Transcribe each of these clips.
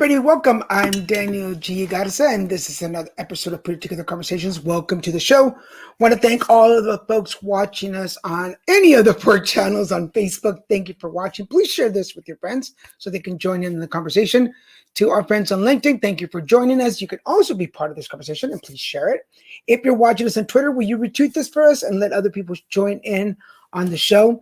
everybody, welcome. I'm Daniel G. Garza, and this is another episode of Put It Together Conversations. Welcome to the show. Want to thank all of the folks watching us on any of the 4 channels on Facebook. Thank you for watching. Please share this with your friends so they can join in the conversation. To our friends on LinkedIn, thank you for joining us. You can also be part of this conversation, and please share it. If you're watching us on Twitter, will you retweet this for us and let other people join in on the show?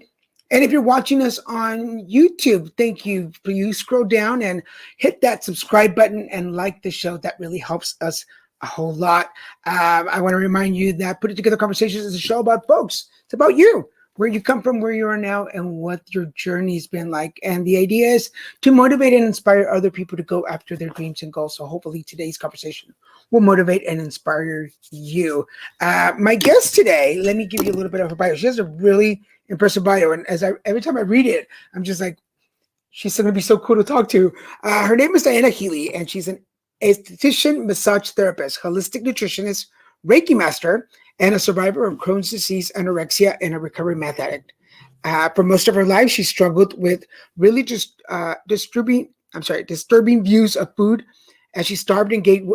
And if you're watching us on YouTube, thank you. Please scroll down and hit that subscribe button and like the show. That really helps us a whole lot. I want to remind you that Put It Together Conversations is a show about folks. It's about you, where you come from, where you are now, and what your journey's been like. And the idea is to motivate and inspire other people to go after their dreams and goals. So hopefully today's conversation will motivate and inspire you. My guest today, let me give you a little bit of a bio. She has a really impressive bio, and every time I read it, I'm just like, she's going to be so cool to talk to. Her name is Dianna Healy, and she's an aesthetician, massage therapist, holistic nutritionist, Reiki master, and a survivor of Crohn's disease, anorexia, and a recovering meth addict. For most of her life, she struggled with really just disturbing views of food, as she starved and gained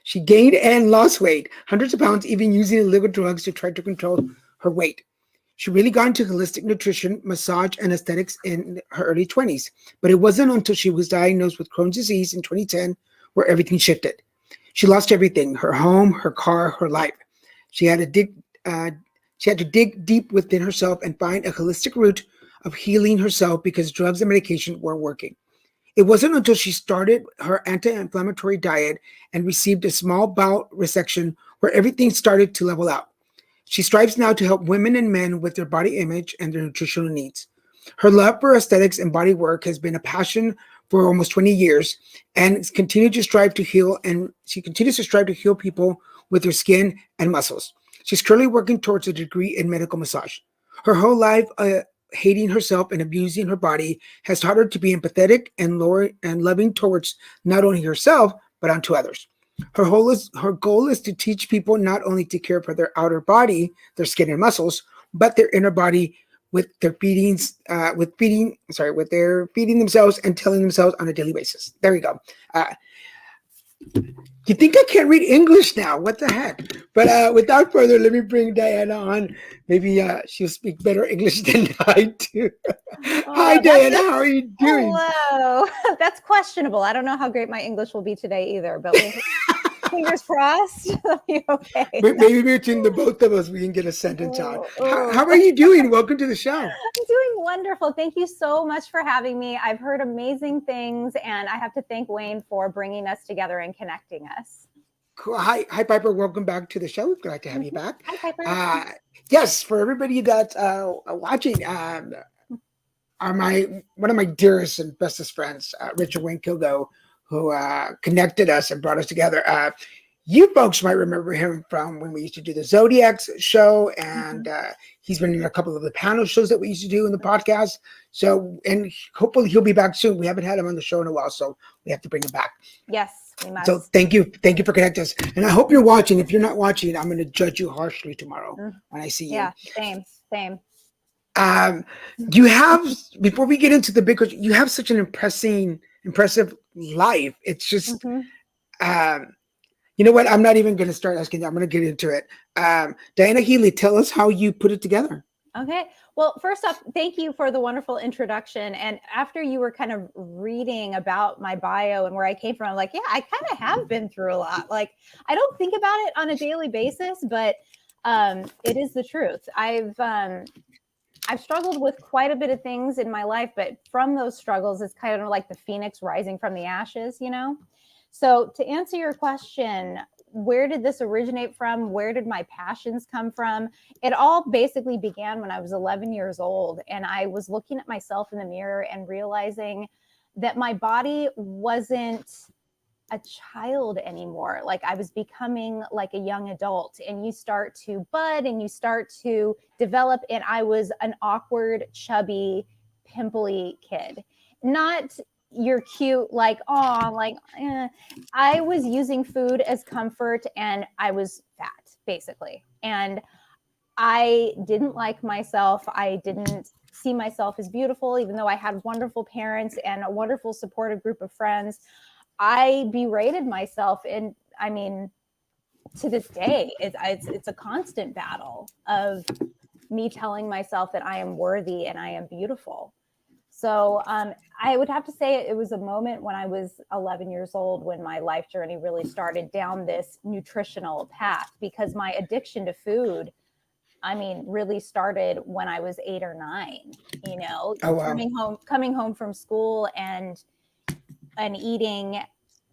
She gained and lost weight, hundreds of pounds, even using illegal drugs to try to control her weight. She really got into holistic nutrition, massage, and aesthetics in her early 20s. But it wasn't until she was diagnosed with Crohn's disease in 2010 where everything shifted. She lost everything: her home, her car, her life. She had to dig deep within herself and find a holistic route of healing herself because drugs and medication weren't working. It wasn't until she started her anti-inflammatory diet and received a small bowel resection where everything started to level out. She strives now to help women and men with their body image and their nutritional needs. Her love for aesthetics and body work has been a passion for almost 20 years, and she continues to strive to heal people with their skin and muscles. She's currently working towards a degree in medical massage. Her whole life, hating herself and abusing her body, has taught her to be empathetic and loving towards not only herself, but onto others. Her goal is to teach people not only to care for their outer body, their skin and muscles, but their inner body with their feeding themselves and telling themselves on a daily basis. There we go. You think I can't read English now? What the heck? But without further, let me bring Dianna on. Maybe she'll speak better English than I do. Hi, Dianna. How are you doing? Hello. That's questionable. I don't know how great my English will be today either, but fingers crossed. It'll be okay. Maybe between the both of us, we can get a sentence out. How are you doing? Welcome to the show. I'm doing wonderful. Thank you so much for having me. I've heard amazing things, and I have to thank Wayne for bringing us together and connecting us. Cool. Hi, Piper. Welcome back to the show. Glad to have you back. Hi, Piper. Yes, for everybody that's watching, one of my dearest and bestest friends, Richard Wayne Kilgo, who connected us and brought us together. You folks might remember him from when we used to do the Zodiacs show, and he's been in a couple of the panel shows that we used to do in the podcast. So, and hopefully he'll be back soon. We haven't had him on the show in a while, so we have to bring him back. Yes, we must. So thank you for connecting us. And I hope you're watching. If you're not watching, I'm going to judge you harshly tomorrow when I see you. Yeah, same. You have, before we get into the big question, you have such an impressive life. It's just, you know what? I'm not even going to start asking that. I'm going to get into it. Dianna Healy, tell us how you put it together. Okay. Well, first off, thank you for the wonderful introduction. And after you were kind of reading about my bio and where I came from, I'm like, yeah, I kind of have been through a lot. Like, I don't think about it on a daily basis, but it is the truth. I've struggled with quite a bit of things in my life, but from those struggles, it's kind of like the phoenix rising from the ashes, you know? So to answer your question, where did this originate from? Where did my passions come from? It all basically began when I was 11 years old, and I was looking at myself in the mirror and realizing that my body wasn't a child anymore. Like, I was becoming like a young adult, and you start to bud and you start to develop. And I was an awkward, chubby, pimply kid. Not you're cute, like, oh, like, I was using food as comfort, and I was fat, basically. And I didn't like myself. I didn't see myself as beautiful, even though I had wonderful parents and a wonderful supportive group of friends. I berated myself. And I mean, to this day, it's a constant battle of me telling myself that I am worthy and I am beautiful. So I would have to say it was a moment when I was 11 years old when my life journey really started down this nutritional path, because my addiction to food, I mean, really started when I was 8 or 9, you know, Oh wow. coming home from school and eating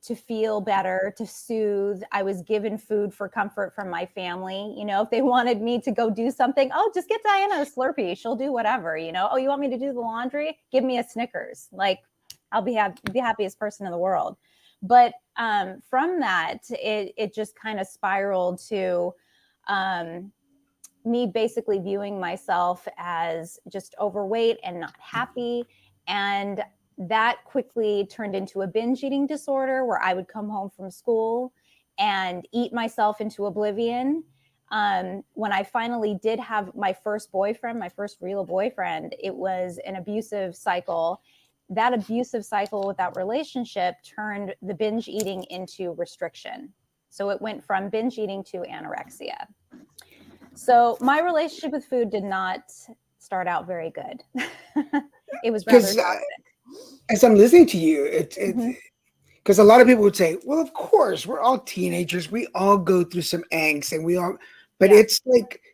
to feel better, to soothe. I was given food for comfort from my family. You know, if they wanted me to go do something, oh, just get Dianna a Slurpee. She'll do whatever, you know. Oh, you want me to do the laundry? Give me a Snickers. Like, I'll be the happiest person in the world. But from that, it just kind of spiraled to me basically viewing myself as just overweight and not happy. And that quickly turned into a binge eating disorder where I would come home from school and eat myself into oblivion. When I finally did have my first boyfriend, my first real boyfriend, it was an abusive cycle. That abusive cycle with that relationship turned the binge eating into restriction. So it went from binge eating to anorexia. So my relationship with food did not start out very good. It was rather toxic. As I'm listening to you, it's Mhm. because a lot of people would say, well, of course, we're all teenagers. We all go through some angst and but Yeah.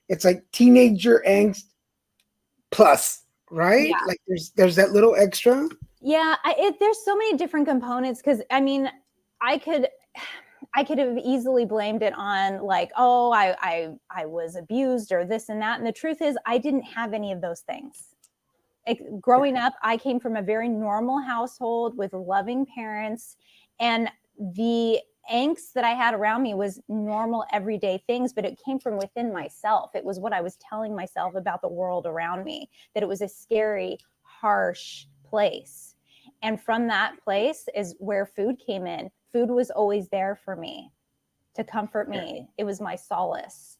it's like teenager angst plus, right? Yeah. Like there's that little extra. Yeah. There's so many different components. Cause I mean, I could have easily blamed it on like, oh, I was abused or this and that. And the truth is I didn't have any of those things. Growing up, I came from a very normal household with loving parents, and the angst that I had around me was normal everyday things, but it came from within myself. It was what I was telling myself about the world around me, that it was a scary, harsh place. And from that place is where food came in. Food was always there for me to comfort me. It was my solace.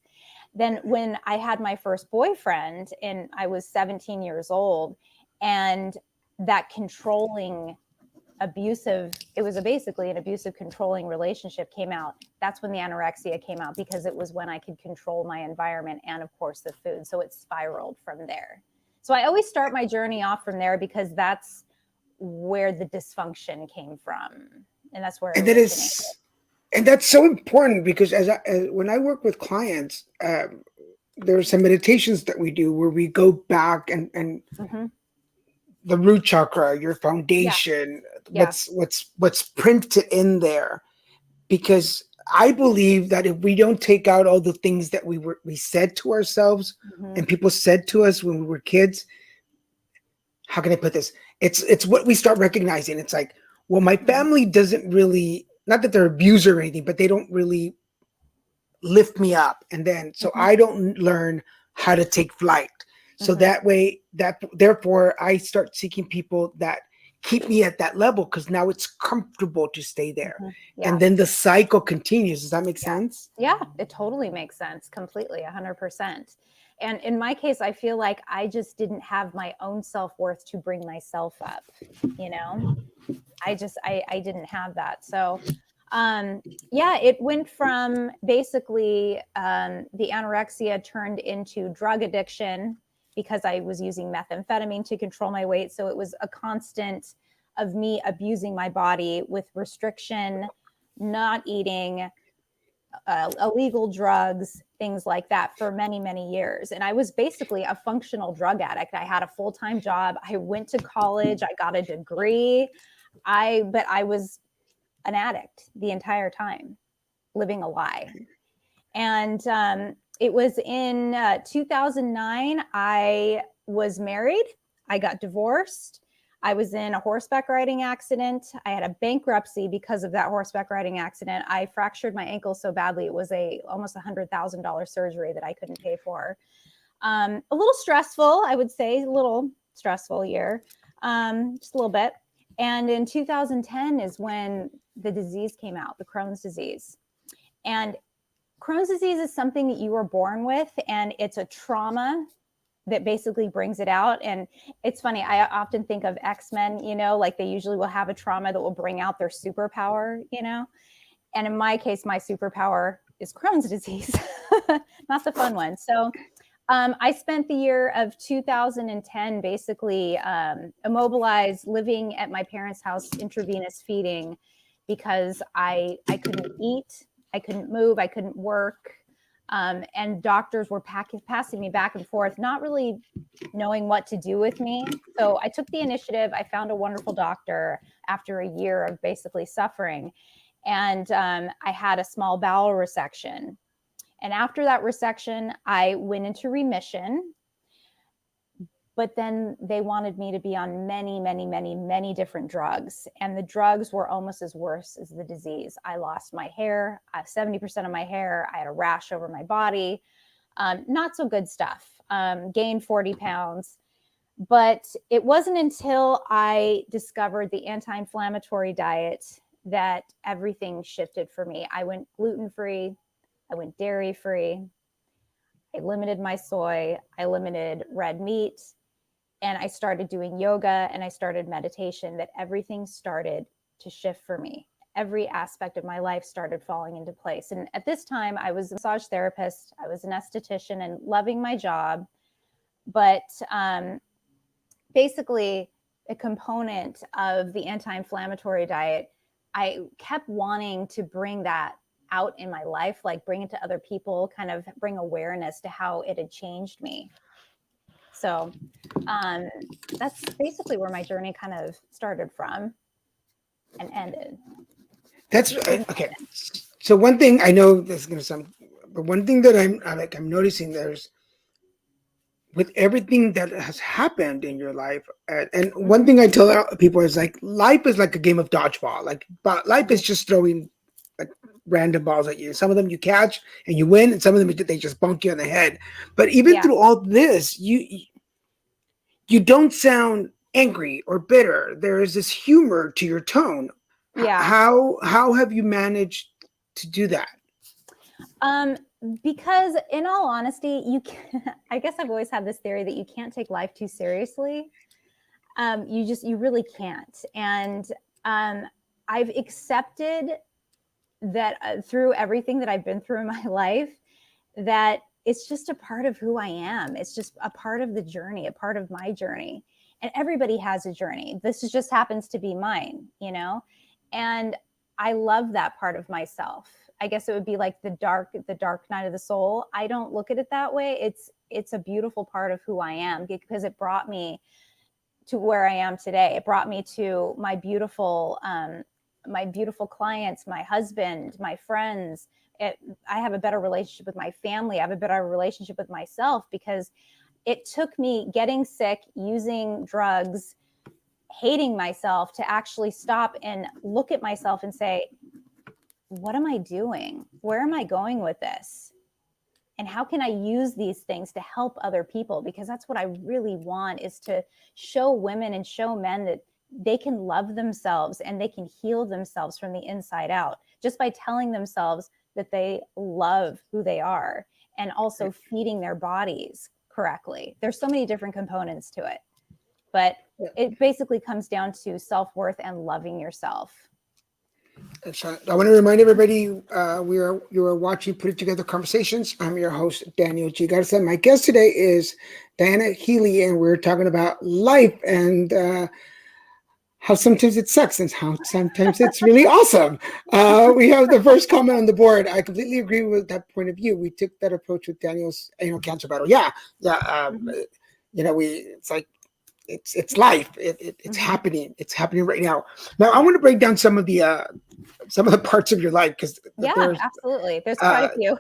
Then when I had my first boyfriend and I was 17 years old, and that controlling it was basically an abusive controlling relationship came out. That's when the anorexia came out, because it was when I could control my environment and of course the food. So it spiraled from there. So I always start my journey off from there because that's where the dysfunction came from. And that's where it And that originated. is, and that's so important because when I work with clients, there are some meditations that we do where we go back and Mm-hmm. the root chakra, your Yeah. foundation, Yeah. what's printed in there. Because I believe that if we don't take out all the things that we said to ourselves Mm-hmm. and people said to us when we were kids, how can I put this? It's what we start recognizing. It's like, well, my family doesn't really, not that they're abuser or anything, but they don't really lift me up. And then so Mm-hmm. I don't learn how to take flight. So Mm-hmm. that way, that therefore I start seeking people that keep me at that level because now it's comfortable to stay there. Mm-hmm. And Yeah. then the cycle continues. Does that make Yeah. sense? Yeah, it totally makes sense. Completely, 100%. And in my case, I feel like I just didn't have my own self-worth to bring myself up, you know? I didn't have that. So, yeah, it went from basically the anorexia turned into drug addiction because I was using methamphetamine to control my weight. So it was a constant of me abusing my body with restriction, not eating, illegal drugs, things like that for many, many years. And I was basically a functional drug addict. I had a full-time job. I went to college. I got a degree. But I was an addict the entire time, living a lie. And it was in 2009, I was married. I got divorced. I was in a horseback riding accident. I had a bankruptcy because of that horseback riding accident. I fractured my ankle so badly. It was almost $100,000 surgery that I couldn't pay for. A little stressful, I would say, a little stressful year, just a little bit. And in 2010 is when the disease came out, the Crohn's disease. And Crohn's disease is something that you were born with, and it's a trauma that basically brings it out. And it's funny, I often think of X-Men, like they usually will have a trauma that will bring out their superpower, And in my case, my superpower is Crohn's disease, not the fun one. So I spent the year of 2010 basically immobilized, living at my parents' house, intravenous feeding, because I couldn't eat, I couldn't move, I couldn't work. And doctors were passing me back and forth, not really knowing what to do with me. So I took the initiative. I found a wonderful doctor after a year of basically suffering. And I had a small bowel resection. And after that resection, I went into remission. But then they wanted me to be on many, many, many, many different drugs. And the drugs were almost as worse as the disease. I lost my hair, 70% of my hair. I had a rash over my body. Not so good stuff. Gained 40 pounds. But it wasn't until I discovered the anti-inflammatory diet that everything shifted for me. I went gluten-free. I went dairy-free. I limited my soy. I limited red meat. And I started doing yoga and I started meditation, that everything started to shift for me. Every aspect of my life started falling into place. And at this time, I was a massage therapist. I was an esthetician and loving my job. But basically, a component of the anti-inflammatory diet, I kept wanting to bring that out in my life, like bring it to other people, kind of bring awareness to how it had changed me. So that's basically where my journey kind of started from and ended. That's okay. So one thing I know this is going to sound, but one thing that I'm noticing, there's with everything that has happened in your life, and one thing I tell people is like life is like a game of dodgeball. Like, but life is just throwing like random balls at you. Some of them you catch and you win, and some of them they just bonk you on the head. But even through all this, you don't sound angry or bitter. There is this humor to your tone. Yeah. How have you managed to do that? Because in all honesty, I guess I've always had this theory that you can't take life too seriously. You really can't. And I've accepted that through everything that I've been through in my life, that it's just a part of who I am. It's just a part of the journey, a part of my journey. And everybody has a journey. This just happens to be mine, And I love that part of myself. I guess it would be like the dark night of the soul. I don't look at it that way. It's a beautiful part of who I am, because it brought me to where I am today. It brought me to my beautiful clients, my husband, my friends. I have a better relationship with my family. I have a better relationship with myself, because it took me getting sick, using drugs, hating myself, to actually stop and look at myself and say, what am I doing? Where am I going with this? And how can I use these things to help other people? Because that's what I really want, is to show women and show men that they can love themselves and they can heal themselves from the inside out, just by telling themselves that they love who they are, and also feeding their bodies correctly. There's so many different components to it, but it basically comes down to self-worth and loving yourself. I want to remind everybody, you are watching Put It Together Conversations. I'm your host, Daniel G. Garza. My guest today is Dianna Healy, and we're talking about life and how sometimes it sucks and how sometimes it's really awesome. We have the first comment on the board. I completely agree with that point of view. We took that approach with Daniel's cancer battle. It's like, it's life. It's happening. It's happening right now. Now I want to break down some of the parts of your life, because absolutely. There's quite a few.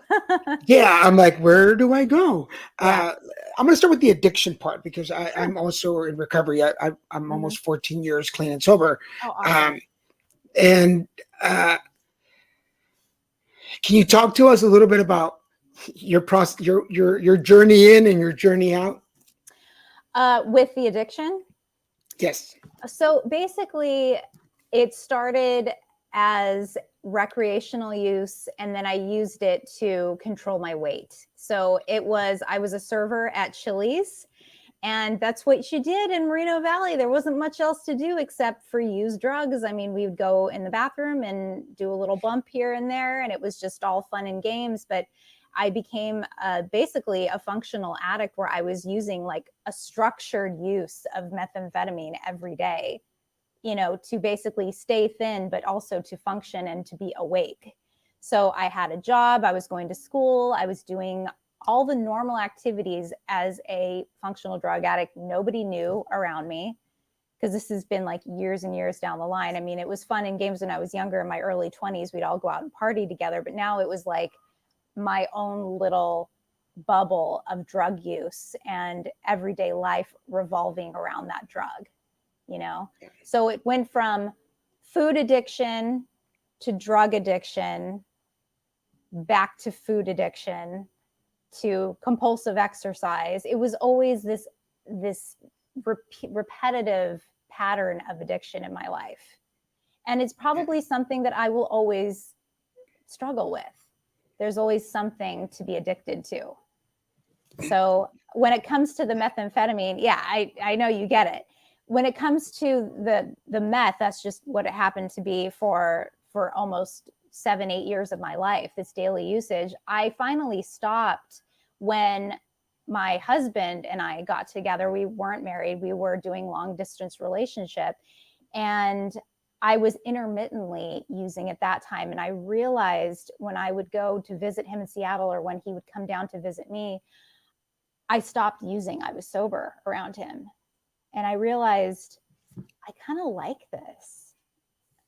I'm like, where do I go? I'm going to start with the addiction part, because I'm also in recovery. I'm almost 14 years clean and sober. Oh, awesome. Can you talk to us a little bit about your process, your journey in and your journey out? With the addiction? Yes. So basically, it started as recreational use, and then I used it to control my weight. So I was a server at Chili's, and that's what she did in Moreno Valley. There wasn't much else to do except for use drugs. I mean, we would go in the bathroom and do a little bump here and there, and it was just all fun and games. But I became basically a functional addict, where I was using like a structured use of methamphetamine every day, you know, to basically stay thin, but also to function and to be awake. So I had a job, I was going to school, I was doing all the normal activities as a functional drug addict. Nobody knew around me, because this has been like years and years down the line. I mean, it was fun and games when I was younger, in my early 20s. We'd all go out and party together, but now it was like my own little bubble of drug use and everyday life revolving around that drug, you know? So it went from food addiction to drug addiction, back to food addiction, to compulsive exercise. It was always this repetitive pattern of addiction in my life. And it's probably something that I will always struggle with. There's always something to be addicted to. So when it comes to the methamphetamine, yeah, I know you get it. When it comes to the meth, that's just what it happened to be for almost 7-8 years of my life, this daily usage. I finally stopped when my husband and I got together. We weren't married. We were doing long distance relationship. And I was intermittently using at that time. And I realized when I would go to visit him in Seattle, or when he would come down to visit me, I stopped using. I was sober around him. And I realized I kind of like this.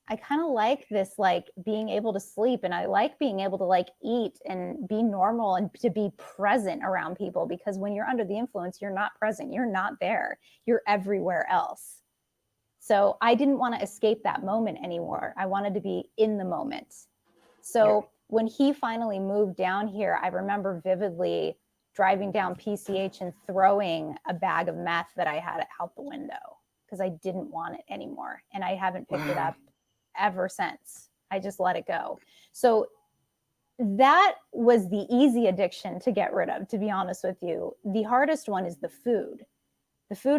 I kind of like this, like being able to sleep, and I like being able to like eat and be normal and to be present around people, because when you're under the influence, you're not present. You're not there. You're everywhere else. So I didn't want to escape that moment anymore. I wanted to be in the moment. So when he finally moved down here, I remember vividly driving down PCH and throwing a bag of meth that I had out the window, because I didn't want it anymore. And I haven't picked it up ever since. I just let it go. So that was the easy addiction to get rid of, to be honest with you. The hardest one is the food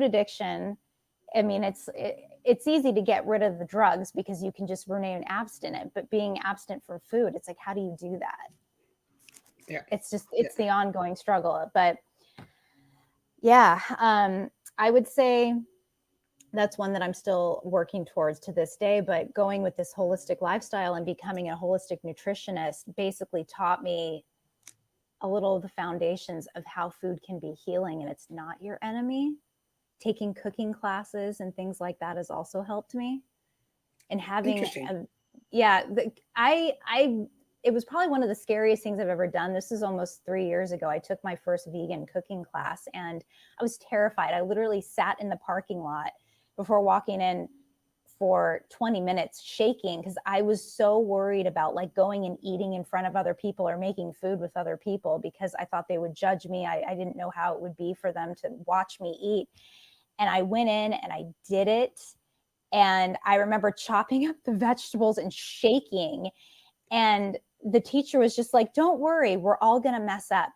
addiction. I mean, it's easy to get rid of the drugs because you can just remain abstinent, but being abstinent from food, it's like, how do you do that? Yeah. It's the ongoing struggle. But yeah, I would say that's one that I'm still working towards to this day. But going with this holistic lifestyle and becoming a holistic nutritionist basically taught me a little of the foundations of how food can be healing, and it's not your enemy. Taking cooking classes and things like that has also helped me. And having, it was probably one of the scariest things I've ever done. This is almost 3 years ago. I took my first vegan cooking class, and I was terrified. I literally sat in the parking lot before walking in for 20 minutes shaking, because I was so worried about like going and eating in front of other people or making food with other people, because I thought they would judge me. I didn't know how it would be for them to watch me eat. And I went in and I did it. And I remember chopping up the vegetables and shaking. And the teacher was just like, don't worry, we're all going to mess up.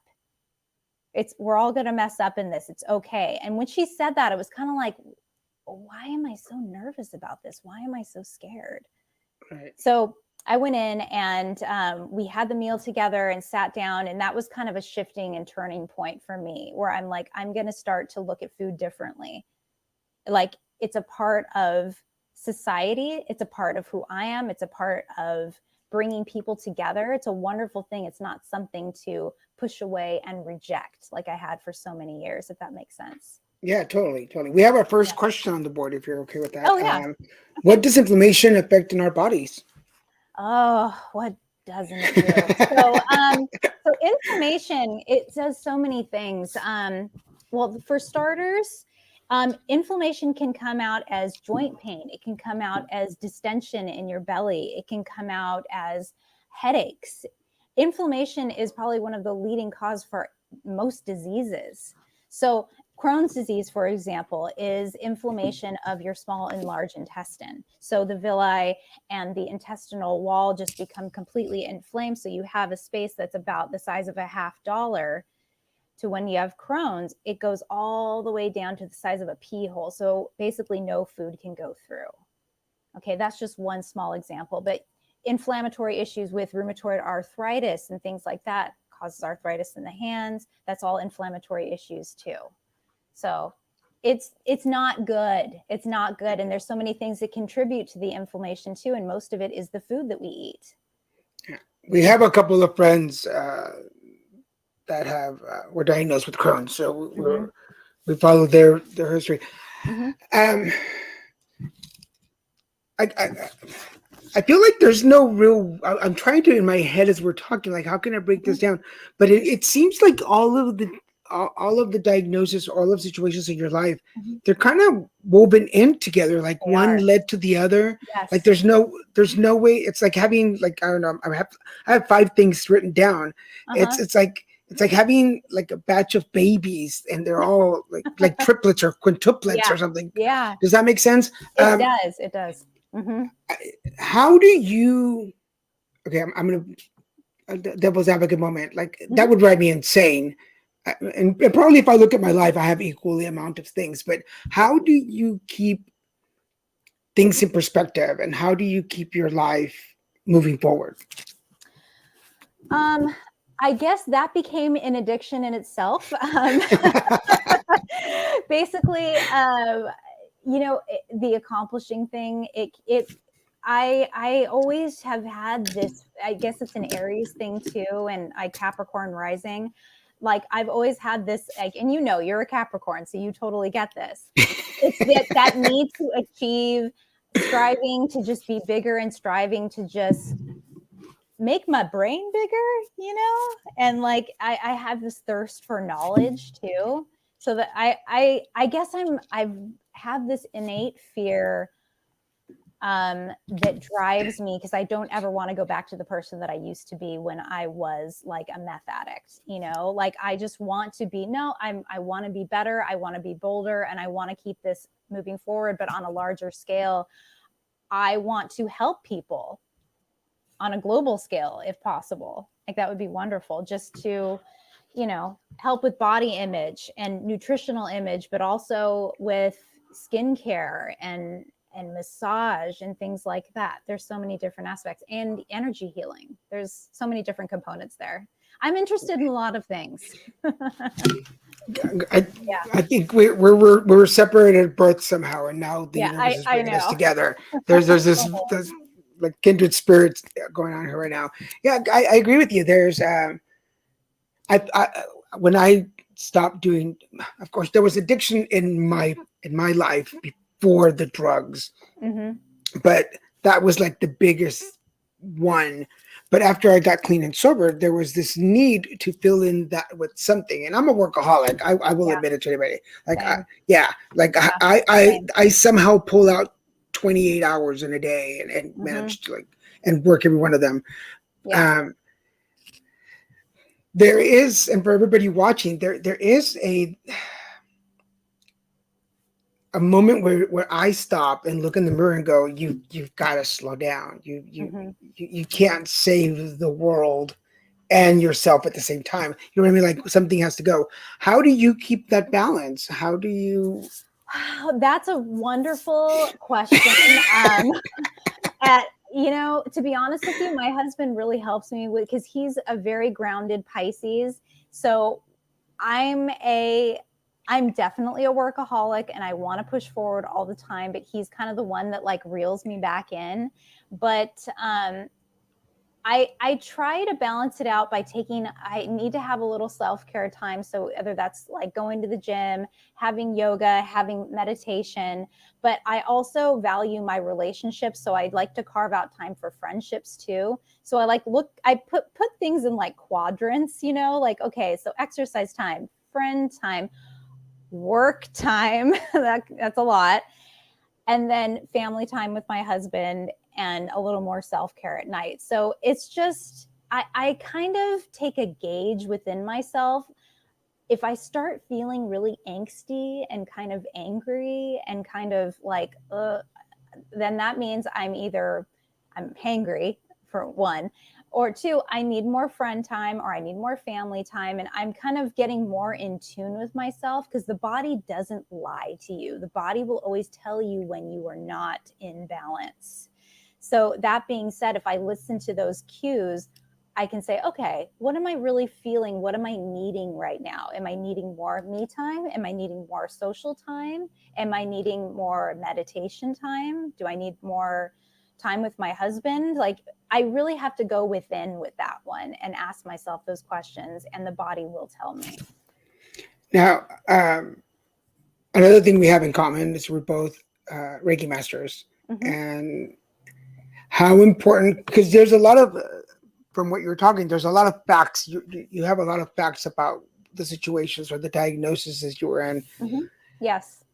We're all going to mess up in this. It's okay. And when she said that, it was kind of like, why am I so nervous about this? Why am I so scared? Right. So I went in and we had the meal together and sat down. And that was kind of a shifting and turning point for me, where I'm like, I'm going to start to look at food differently. Like, it's a part of society. It's a part of who I am. It's a part of bringing people together. It's a wonderful thing. It's not something to push away and reject like I had for so many years, if that makes sense. Yeah, totally. We have our first question on the board, if you're okay with that. Oh, yeah. What does inflammation affect in our bodies? Oh, what doesn't it do? So inflammation, it does so many things. Well, for starters, inflammation can come out as joint pain. It can come out as distension in your belly. It can come out as headaches. Inflammation is probably one of the leading cause for most diseases. So Crohn's disease, for example, is inflammation of your small and large intestine. So the villi and the intestinal wall just become completely inflamed. So you have a space that's about the size of a $50. To when you have Crohn's, it goes all the way down to the size of a pea hole. So basically no food can go through. Okay, that's just one small example. But inflammatory issues with rheumatoid arthritis and things like that causes arthritis in the hands. That's all inflammatory issues too. So it's not good. It's not good. And there's so many things that contribute to the inflammation too. And most of it is the food that we eat. We have a couple of friends that have were diagnosed with Crohn's, so we follow their history. I feel like there's no real. I'm trying to in my head as we're talking, like how can I break this down? But it seems like all of the diagnosis, all of situations in your life, they're kind of woven in together. Like They one are. led to the other. Yes. Like there's no way. It's like having like I don't know. I have 5 things written down. It's like having like a batch of babies, and they're all like triplets or quintuplets or something. Yeah. Does that make sense? It does. It does. How do you? Okay, I'm gonna devil's advocate moment. Like that would drive me insane. And probably if I look at my life, I have equally amount of things. But how do you keep things in perspective, and how do you keep your life moving forward? I guess that became an addiction in itself. Basically, the accomplishing thing. I always have had this. I guess it's an Aries thing too, and I Capricorn rising. Like I've always had this, like, and you're a Capricorn, so you totally get this. It's that need to achieve, striving to just be bigger and striving to just make my brain bigger, and like I have this thirst for knowledge too. So that I guess I've have this innate fear that drives me because I don't ever want to go back to the person that I used to be when I was like a meth addict, like I just want to be, I want to be better. I want to be bolder and I want to keep this moving forward, but on a larger scale. I want to help people on a global scale, if possible. Like that would be wonderful just to, help with body image and nutritional image, but also with skincare and massage and things like that. There's so many different aspects and energy healing. There's so many different components there. I'm interested in a lot of things. I think we're separated at birth somehow, and now the universe is bringing us together. There's this like kindred spirits going on here right now. Yeah, I agree with you. There's when I stopped doing, of course, there was addiction in my life before the drugs, but that was like the biggest one. But after I got clean and sober, there was this need to fill in that with something. And I'm a workaholic. I will admit it to anybody. Like, I somehow pull out 28 hours in a day and manage to and work every one of them. There is, and for everybody watching, there is a moment where I stop and look in the mirror and go, you've got to slow down. You can't save the world and yourself at the same time. You know what I mean? Like something has to go. How do you keep that balance? How do you? That's a wonderful question. To be honest with you, my husband really helps me with, because he's a very grounded Pisces. So I'm definitely a workaholic and I want to push forward all the time, but he's kind of the one that like reels me back in. But I try to balance it out by I need to have a little self-care time. So whether that's like going to the gym, having yoga, having meditation, but I also value my relationships. So I'd like to carve out time for friendships too. So I put things in like quadrants, like, okay, so exercise time, friend time, work time, that's a lot. And then family time with my husband and a little more self-care at night. So it's just, I kind of take a gauge within myself. if I start feeling really angsty and kind of angry and kind of like, then that means I'm hangry, for one, or two, I need more friend time or I need more family time. And I'm kind of getting more in tune with myself, because the body doesn't lie to you. The body will always tell you when you are not in balance. So that being said, if I listen to those cues, I can say, okay, what am I really feeling? What am I needing right now? Am I needing more me time? Am I needing more social time? Am I needing more meditation time? Do I need more time with my husband? Like, I really have to go within with that one and ask myself those questions, and the body will tell me. Now, another thing we have in common is we're both Reiki masters. Mm-hmm. And how important, because there's a lot of, from what you're talking, there's a lot of facts. You have a lot of facts about the situations or the diagnoses you were in. Mm-hmm. Yes.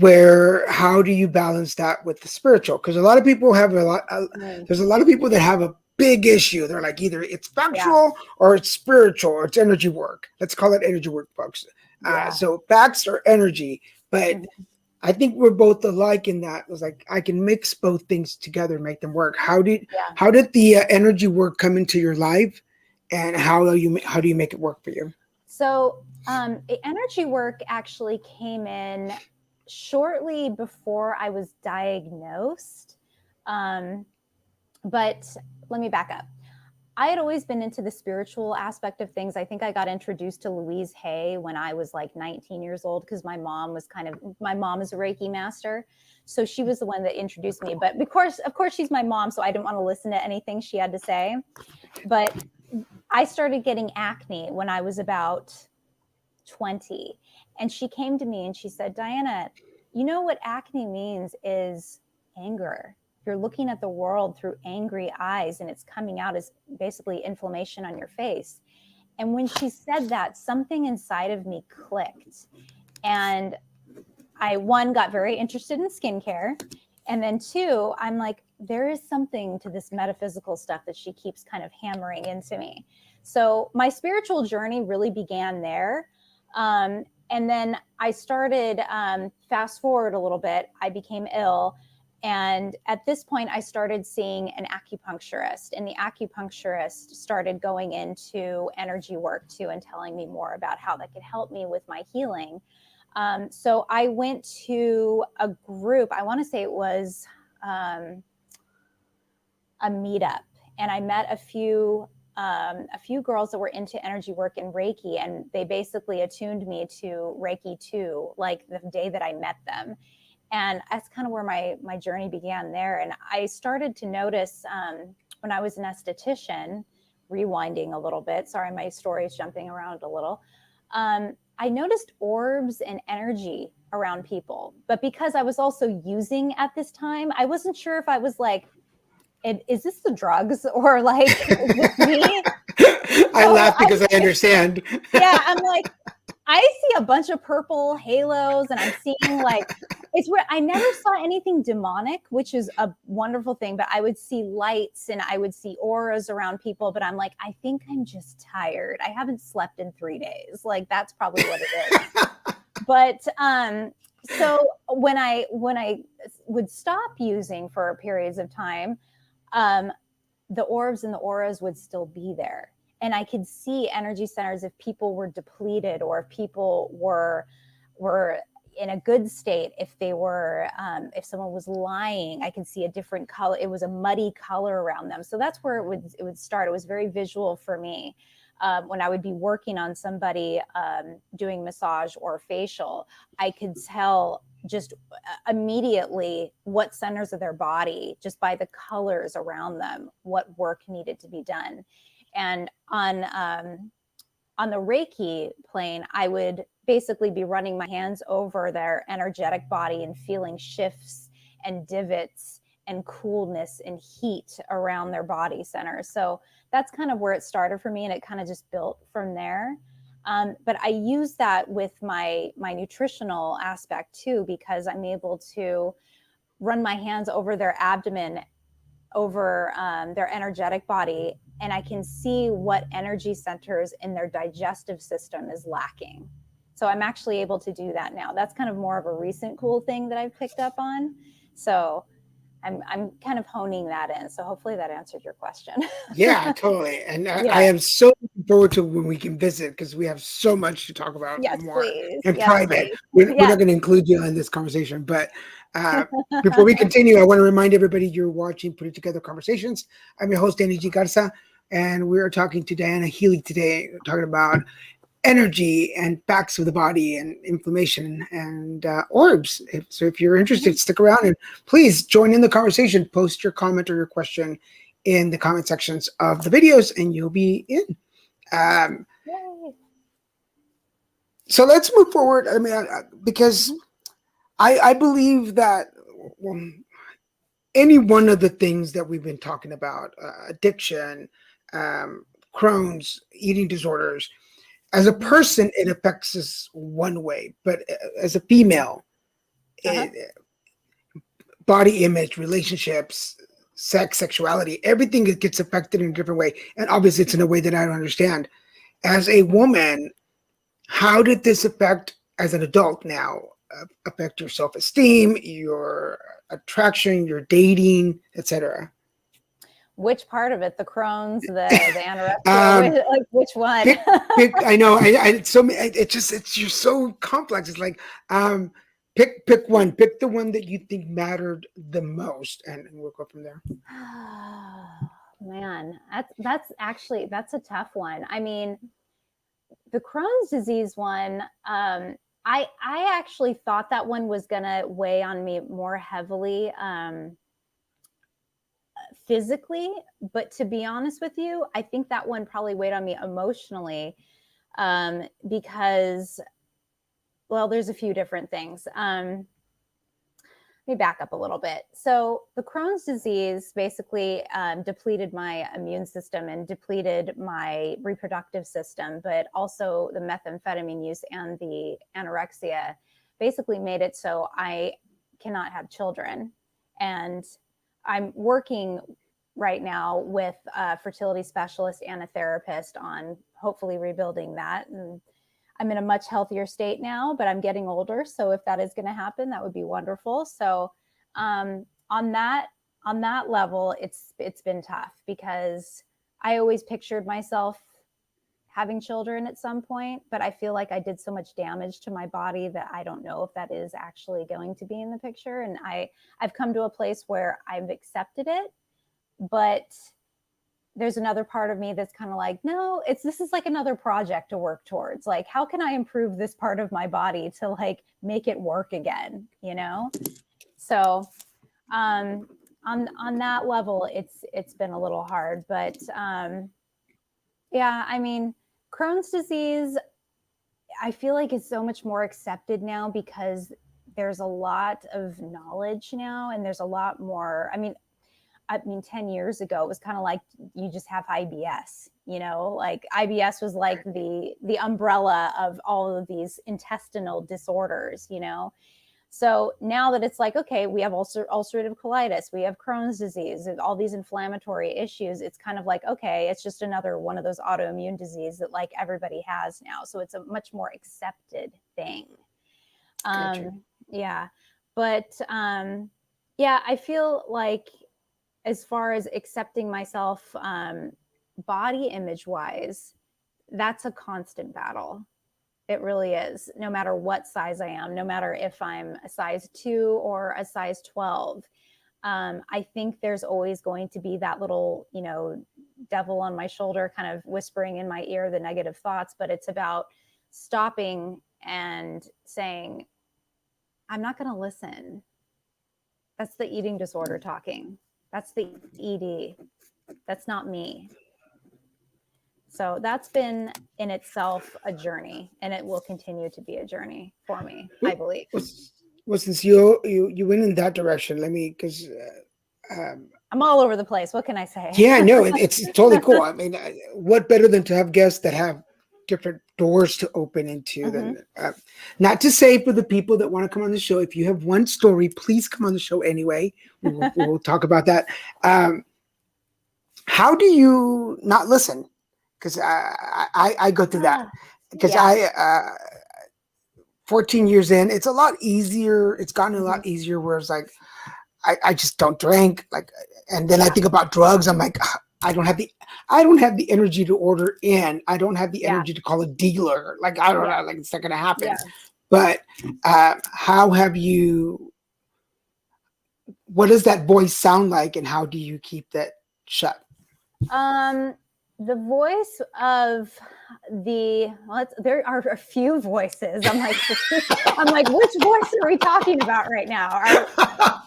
Where, how do you balance that with the spiritual? Because a lot of people have there's a lot of people that have a big issue. They're like, either it's factual or it's spiritual or it's energy work. Let's call it energy work, folks. So facts or energy, but I think we're both alike in that. It was like, I can mix both things together and make them work. How did the energy work come into your life, and how do you make it work for you? So energy work actually came in shortly before I was diagnosed. But let me back up. I had always been into the spiritual aspect of things. I think I got introduced to Louise Hay when I was like 19 years old, because my mom is a Reiki master. So she was the one that introduced me. But of course, she's my mom, so I didn't want to listen to anything she had to say. But I started getting acne when I was about 20. And she came to me and she said, Dianna, you know what acne means is anger. You're looking at the world through angry eyes, and it's coming out as basically inflammation on your face. And when she said that, something inside of me clicked. And I, one, got very interested in skincare. And then two, I'm like, there is something to this metaphysical stuff that she keeps kind of hammering into me. So my spiritual journey really began there. And then I started, fast forward a little bit, I became ill. And at this point, I started seeing an acupuncturist, and the acupuncturist started going into energy work too, and telling me more about how that could help me with my healing. So I went to a group, I want to say it was a meetup, and I met a few girls that were into energy work and Reiki, and they basically attuned me to Reiki 2, like the day that I met them. And that's kind of where my journey began there. And I started to notice when I was an esthetician, rewinding a little bit, sorry, my story is jumping around a little. I noticed orbs and energy around people. But because I was also using at this time, I wasn't sure if I was like, is this the drugs, or like, is this me? I laugh because I understand. Yeah, I'm like, I see a bunch of purple halos, and I'm seeing like, it's where I never saw anything demonic, which is a wonderful thing, but I would see lights and I would see auras around people, but I'm like, I think I'm just tired. I haven't slept in 3 days. Like, that's probably what it is. But so when I would stop using for periods of time, the orbs and the auras would still be there. And I could see energy centers if people were depleted, or if people were in a good state. If they were, if someone was lying, I could see a different color. It was a muddy color around them. So that's where it would start. It was very visual for me. When I would be working on somebody, doing massage or facial, I could tell just immediately what centers of their body, just by the colors around them, what work needed to be done. And on the Reiki plane, I would basically be running my hands over their energetic body and feeling shifts and divots and coolness and heat around their body center. So that's kind of where it started for me, and it kind of just built from there. But I use that with my nutritional aspect too, because I'm able to run my hands over their abdomen, over their energetic body, and I can see what energy centers in their digestive system is lacking. So I'm actually able to do that now. That's kind of more of a recent cool thing that I've picked up on. So I'm kind of honing that in. So hopefully that answered your question. Yeah, totally. And I Yeah. am so looking forward to when we can visit, because we have so much to talk about Yes, more please. in Yes, private. please. We're Yes. not going to include you in this conversation, but before we continue, I want to remind everybody you're watching Putting Together Conversations. I'm your host, Dianna G. Garza, and we're talking to Dianna Healy today, talking about energy and facts of the body and inflammation and orbs. So if you're interested, stick around and please join in the conversation. Post your comment or your question in the comment sections of the videos and you'll be in. Yay. So let's move forward. I mean, because I believe that any one of the things that we've been talking about, addiction, Crohn's, eating disorders, as a person, it affects us one way, but as a female, body image, relationships, sex, sexuality, everything gets affected in a different way. And obviously, it's in a way that I don't understand. As a woman, how did this affect, as an adult now, affect your self-esteem, your attraction, your dating, etc.? Which part of it? The Crohn's, the anorexia, like which one? I know. It's you're so complex. It's like, pick one. Pick the one that you think mattered the most, and we'll go from there. Man, that's a tough one. I mean, the Crohn's disease one, I actually thought that one was gonna weigh on me more heavily physically, but to be honest with you, I think that one probably weighed on me emotionally, because, well, there's a few different things. Let me back up a little bit. So the Crohn's disease basically depleted my immune system and depleted my reproductive system, but also the methamphetamine use and the anorexia basically made it so I cannot have children. And I'm working right now with a fertility specialist and a therapist on hopefully rebuilding that. And I'm in a much healthier state now, but I'm getting older. So if that is going to happen, that would be wonderful. So on that level, it's been tough because I always pictured myself having children at some point, but I feel like I did so much damage to my body that I don't know if that is actually going to be in the picture. And I've come to a place where I've accepted it, but there's another part of me that's kind of like, no, this is like another project to work towards. Like, how can I improve this part of my body to like make it work again, you know? So on that level, it's been a little hard, but yeah, I mean, Crohn's disease, I feel like is so much more accepted now because there's a lot of knowledge now and there's a lot more, I mean, 10 years ago, it was kind of like you just have IBS, you know, like IBS was like the umbrella of all of these intestinal disorders, you know? So now that it's like, okay, we have ulcerative colitis, we have Crohn's disease, and all these inflammatory issues, it's kind of like, okay, it's just another one of those autoimmune disease that like everybody has now. So it's a much more accepted thing. Gotcha. Yeah. But yeah, I feel like as far as accepting myself body image wise, that's a constant battle. It really is. No matter what size I am, no matter if I'm a size 2 or a size 12, I think there's always going to be that little, you know, devil on my shoulder kind of whispering in my ear the negative thoughts. But it's about stopping and saying, I'm not going to listen. That's the eating disorder talking. That's the ED. That's not me. So that's been in itself a journey, and it will continue to be a journey for me, I believe. Well, since you went in that direction, let me, because I'm all over the place. What can I say? yeah, no, it's totally cool. I mean, what better than to have guests that have different doors to open into than not to say for the people that want to come on the show, if you have one story, please come on the show anyway. We'll talk about that. how do you not listen? Because I go through that. Ah, Because yeah, 14 years in, it's a lot easier. It's gotten a hmm, lot easier where it's like, I just don't drink. Like, and then I yeah, think about drugs. I'm like, "Ugh, I don't have the energy to order in. I don't have the yeah, energy to call a dealer. Like, I don't yeah, know, like it's not going to happen. yeah. But how have you, what does that voice sound like and how do you keep that shut? Um, the voice of there are a few voices. I'm like, which voice are we talking about right now?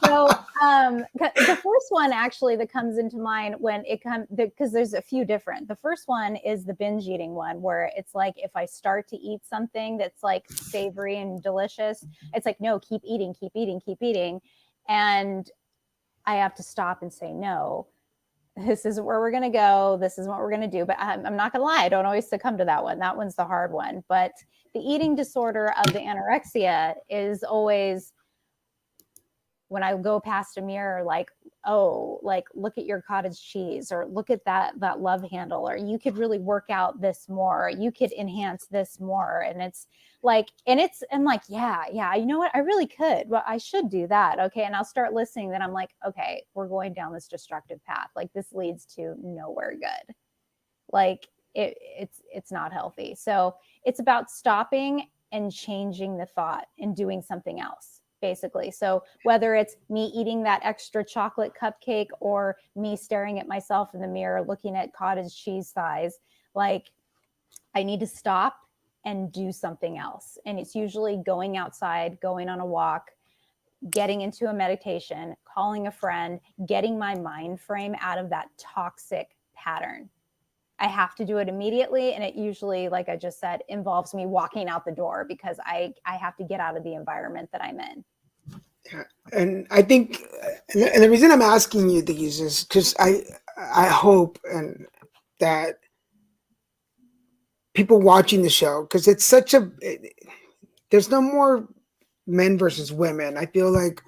The first one actually that comes into mind when it comes, because there's a few different. The first one is the binge eating one, where it's like if I start to eat something that's like savory and delicious, it's like, no, keep eating, keep eating, keep eating. And I have to stop and say, no, this is where we're going to go. This is what we're going to do. But I'm not going to lie. I don't always succumb to that one. That one's the hard one. But the eating disorder of the anorexia is always when I go past a mirror, like, oh, like look at your cottage cheese, or look at that love handle, or you could really work out this more, or you could enhance this more. And it's like, I'm like, yeah, you know what? I really could. Well, I should do that. Okay. And I'll start listening. Then I'm like, okay, we're going down this destructive path. Like this leads to nowhere good. Like it's not healthy. So it's about stopping and changing the thought and doing something else, basically. So whether it's me eating that extra chocolate cupcake or me staring at myself in the mirror looking at cottage cheese thighs, like I need to stop and do something else. And it's usually going outside, going on a walk, getting into a meditation, calling a friend, getting my mind frame out of that toxic pattern. I have to do it immediately. And it usually, like I just said, involves me walking out the door because I have to get out of the environment that I'm in. Yeah. And I think, and the reason I'm asking you these is because I hope and that people watching the show, because it's such a, there's no more men versus women. I feel like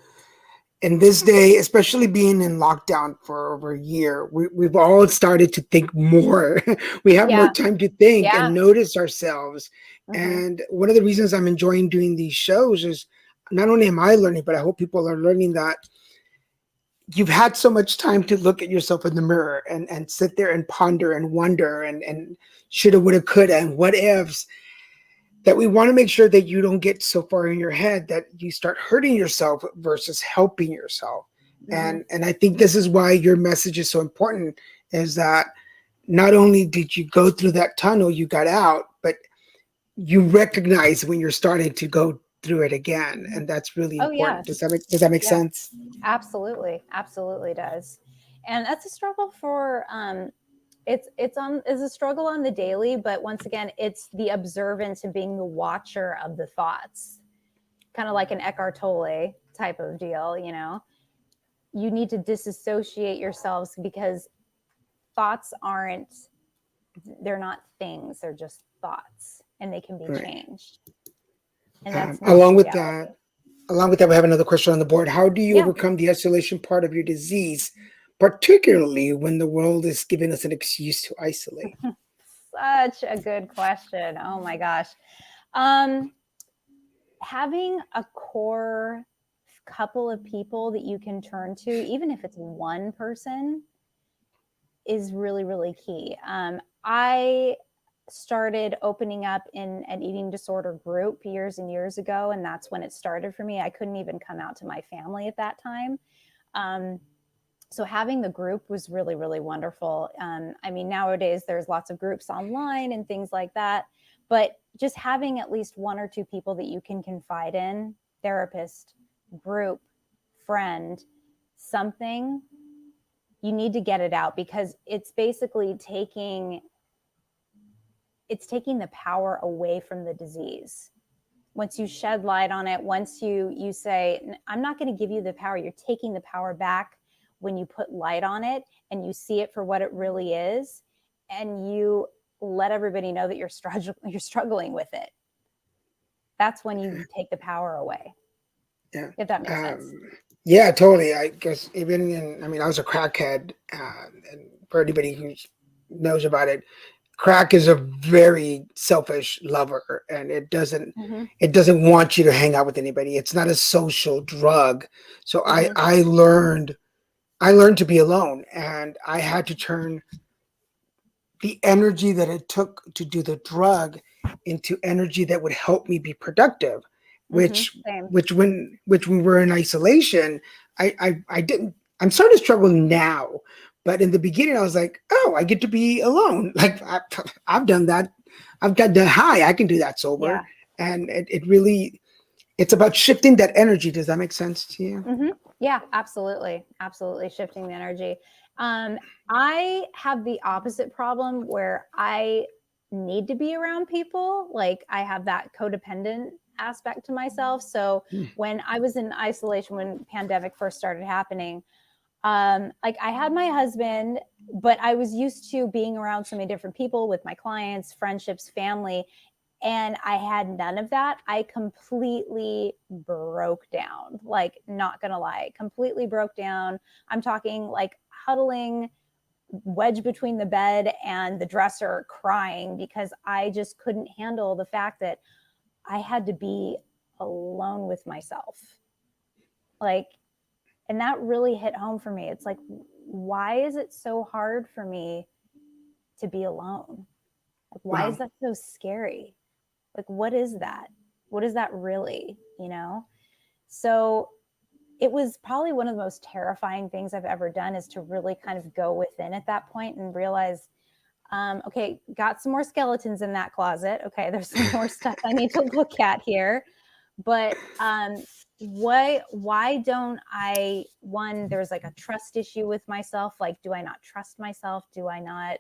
in this day, especially being in lockdown for over a year, we've all started to think more. We have more Yeah. time to think Yeah. and notice ourselves. Mm-hmm. And one of the reasons I'm enjoying doing these shows is not only am I learning, but I hope people are learning that you've had so much time to look at yourself in the mirror and sit there and ponder and wonder and shoulda, woulda, coulda, and what ifs, that we want to make sure that you don't get so far in your head that you start hurting yourself versus helping yourself. Mm-hmm. And I think this is why your message is so important, is that not only did you go through that tunnel, you got out, but you recognize when you're starting to go through it again. And that's really Oh, important. yes. Does that make Yeah, sense? absolutely. Absolutely does. And that's a struggle for, it's a struggle on the daily, but once again, it's the observance and being the watcher of the thoughts, kind of like an Eckhart Tolle type of deal, you know. You need to disassociate yourselves because thoughts aren't, they're not things, they're just thoughts and they can be Right. changed. And that's not Along with reality. that, we have another question on the board. How do you Yeah. overcome the isolation part of your disease, particularly when the world is giving us an excuse to isolate? Such a good question. Oh my gosh. Um, Having a core couple of people that you can turn to, even if it's one person, is really, really key. I started opening up in an eating disorder group years and years ago, and that's when it started for me. I couldn't even come out to my family at that time. Um, so having the group was really, really wonderful. I mean, nowadays there's lots of groups online and things like that, but just having at least one or two people that you can confide in, therapist, group, friend, something, you need to get it out because it's basically taking the power away from the disease. Once you shed light on it, once you say, I'm not going to give you the power, you're taking the power back when you put light on it and you see it for what it really is, and you let everybody know that you're struggling with it. That's when you take the power away. Yeah. If that makes Um, sense. Yeah, totally. I guess even in, I mean, I was a crackhead, and for anybody who knows about it, crack is a very selfish lover, and Hmm. it doesn't want you to hang out with anybody. It's not a social drug. So Hmm. I learned to be alone, and I had to turn the energy that it took to do the drug into energy that would help me be productive, Hmm. which Same. which we were in isolation. I didn't. I'm starting to struggle now, but in the beginning I was like, oh, I get to be alone. Like I've done that. I've got the high. I can do that sober, Yeah. and it really, it's about shifting that energy. Does that make sense to you? Hmm. Yeah, absolutely. Absolutely. Shifting the energy. Um, I have the opposite problem where I need to be around people. Like I have that codependent aspect to myself. So Hmm. when I was in isolation, when pandemic first started happening, like I had my husband, but I was used to being around so many different people with my clients, friendships, family, and I had none of that. I completely broke down. Like, not gonna lie, completely broke down. I'm talking like huddling, wedge between the bed and the dresser, crying because I just couldn't handle the fact that I had to be alone with myself. Like, and that really hit home for me. It's like, why is it so hard for me to be alone? Like, why is Wow. that so scary? Like, what is that? What is that really, you know? So it was probably one of the most terrifying things I've ever done, is to really kind of go within at that point and realize, okay, got some more skeletons in that closet. Okay, there's some more stuff I need to look at here. But why don't I, one, there's like a trust issue with myself. Like, do I not trust myself? Do I not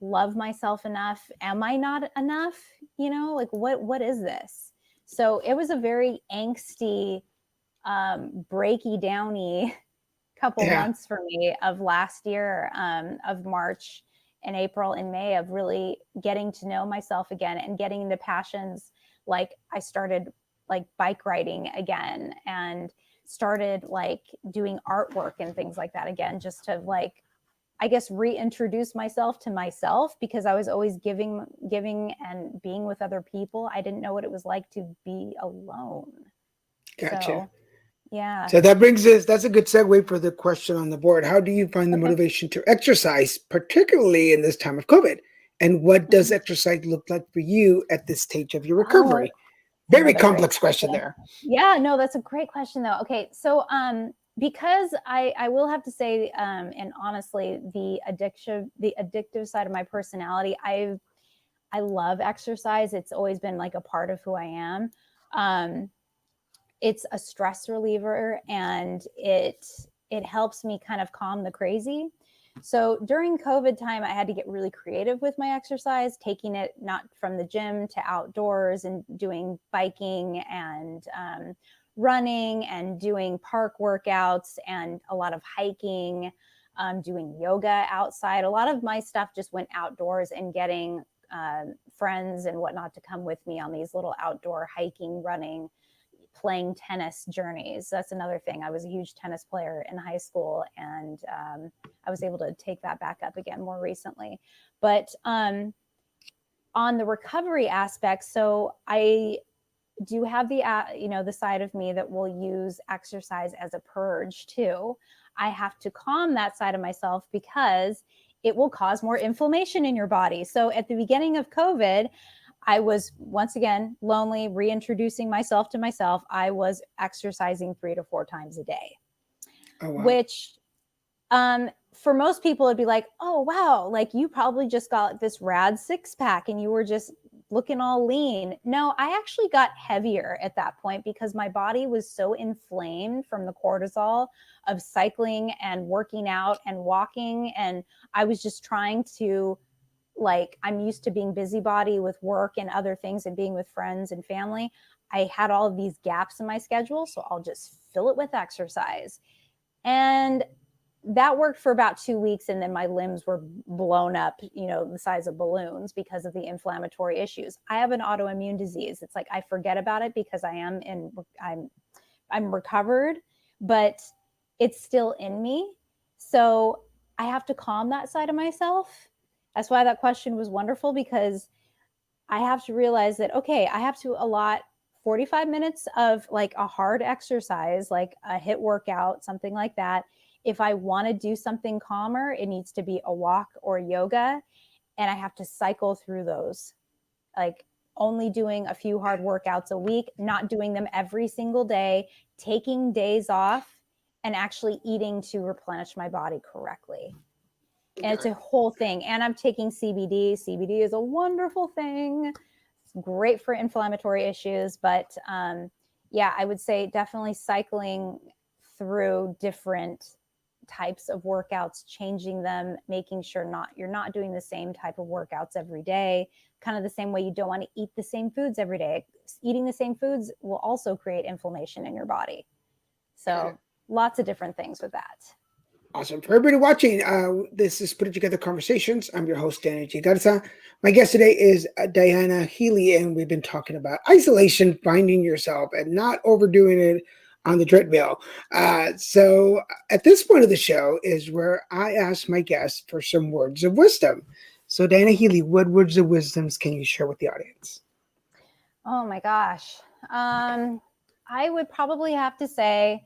love myself enough? Am I not enough? You know, like what is this? So it was a very angsty, breaky downy couple Yeah. months for me of last year, of March and April and May, of really getting to know myself again and getting into passions. Like I started like bike riding again, and started like doing artwork and things like that again, just to like, I guess, reintroduce myself to myself, because I was always giving and being with other people. I didn't know what it was like to be alone. Gotcha. So yeah. So that brings us, that's a good segue for the question on the board. How do you find the Okay. motivation to exercise, particularly in this time of COVID? And what does Mhm. exercise look like for you at this stage of your Oh, recovery? Very another great complex question question. there. Yeah, no, that's a great question though. Okay, so because I will have to say, and honestly, the addictive side of my personality, I love exercise. It's always been like a part of who I am. Um, it's a stress reliever, and it helps me kind of calm the crazy. So during COVID time, I had to get really creative with my exercise, taking it not from the gym to outdoors and doing biking and running and doing park workouts and a lot of hiking, doing yoga outside. A lot of my stuff just went outdoors, and getting friends and whatnot to come with me on these little outdoor hiking, running, playing tennis journeys. That's another thing. I was a huge tennis player in high school, and I was able to take that back up again more recently. But on the recovery aspect, so I do have the the side of me that will use exercise as a purge too. I have to calm that side of myself, because it will cause more inflammation in your body. So at the beginning of COVID, I was once again lonely, reintroducing myself to myself. I was exercising 3 to 4 times a day, Oh, wow. which for most people it'd be like, oh wow, like you probably just got this rad six pack and you were just looking all lean. No, I actually got heavier at that point, because my body was so inflamed from the cortisol of cycling and working out and walking, and I was just trying to, like, I'm used to being busybody with work and other things and being with friends and family. I had all of these gaps in my schedule, so I'll just fill it with exercise. And that worked for about 2 weeks, and then my limbs were blown up, the size of balloons, because of the inflammatory issues. I have an autoimmune disease. It's like I forget about it because I'm recovered, but it's still in me. So I have to calm that side of myself. That's why that question was wonderful, because I have to realize that, okay, I have to allot 45 minutes of like a hard exercise, like a HIIT workout, something like that. If I want to do something calmer, it needs to be a walk or yoga. And I have to cycle through those, like only doing a few hard workouts a week, not doing them every single day, taking days off, and actually eating to replenish my body correctly. And it's a whole thing. And I'm taking CBD. CBD is a wonderful thing. It's great for inflammatory issues. But yeah, I would say definitely cycling through different types of workouts, changing them, making sure you're not doing the same type of workouts every day. Kind of the same way you don't want to eat the same foods every day. Eating the same foods will also create inflammation in your body. So lots of different things with that. Awesome. For everybody watching, this is Put It Together Conversations. I'm your host, Dianna G. Garza. My guest today is Dianna Healy, and we've been talking about isolation, finding yourself, and not overdoing it on the treadmill. So at this point of the show is where I ask my guests for some words of wisdom. So Dianna Healy, what words of wisdoms can you share with the audience? Oh my gosh. I would probably have to say,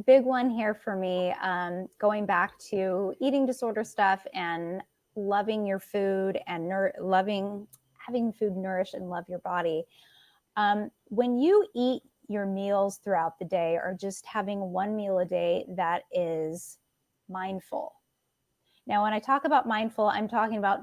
big one here for me, going back to eating disorder stuff and loving your food and having food nourish and love your body. When you eat your meals throughout the day, or just having one meal a day that is mindful. Now, when I talk about mindful, I'm talking about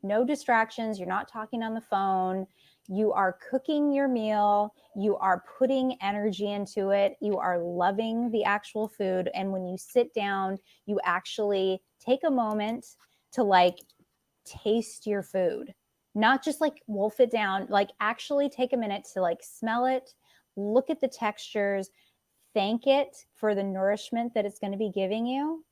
no distractions. You're not talking on the phone. You are cooking your meal. You are putting energy into it. You are loving the actual food. And when you sit down, you actually take a moment to like taste your food, not just like wolf it down, like actually take a minute to like smell it, look at the textures, thank it for the nourishment that it's going to be giving you,